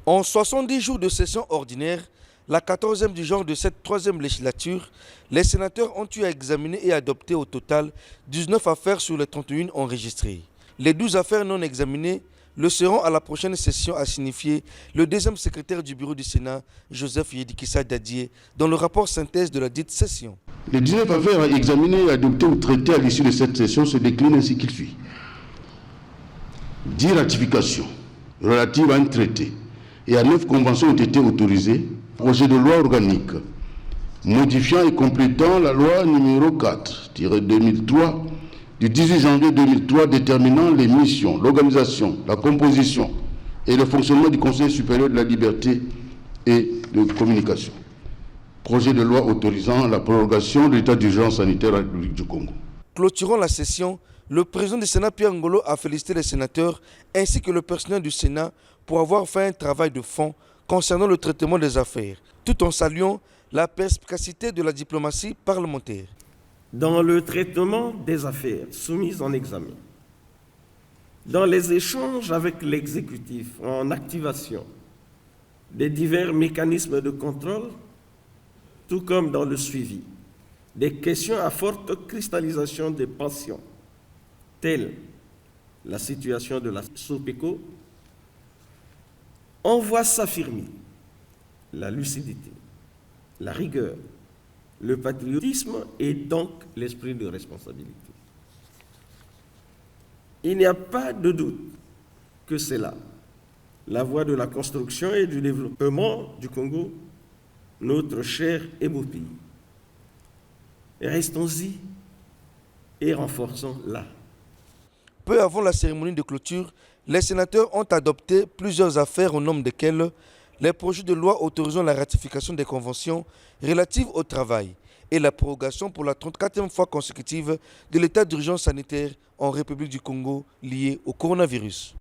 En 70 jours de session ordinaire, la 14e du genre de cette 3e législature, les sénateurs ont eu à examiner et adopter au total 19 affaires sur les 31 enregistrées. Les 12 affaires non examinées le seront à la prochaine session, a signifié le deuxième secrétaire du bureau du Sénat, Joseph Yedikissa Dadié, dans le rapport synthèse de la dite session. Les 19 affaires examinées, adoptées ou traitées à l'issue de cette session se déclinent ainsi qu'il suit. 10 ratifications relatives à un traité et à 9 conventions ont été autorisées. Projet de loi organique modifiant et complétant la loi numéro 4-2003 du 18 janvier 2003 déterminant les missions, l'organisation, la composition et le fonctionnement du Conseil supérieur de la liberté et de communication. Projet de loi autorisant la prorogation de l'état d'urgence sanitaire à la République du Congo. Clôturant la session, le président du Sénat, Pierre Ngolo, a félicité les sénateurs ainsi que le personnel du Sénat pour avoir fait un travail de fond concernant le traitement des affaires, tout en saluant la perspicacité de la diplomatie parlementaire. Dans le traitement des affaires soumises en examen, dans les échanges avec l'exécutif en activation des divers mécanismes de contrôle, tout comme dans le suivi des questions à forte cristallisation des passions, telles la situation de la SOPECO, on voit s'affirmer la lucidité, la rigueur, le patriotisme et donc l'esprit de responsabilité. Il n'y a pas de doute que c'est là la voie de la construction et du développement du Congo, notre cher et beau pays. Restons-y et renforçons-la. Peu avant la cérémonie de clôture, les sénateurs ont adopté plusieurs affaires au nombre desquelles les projets de loi autorisant la ratification des conventions relatives au travail et la prorogation pour la 34e fois consécutive de l'état d'urgence sanitaire en République du Congo lié au coronavirus.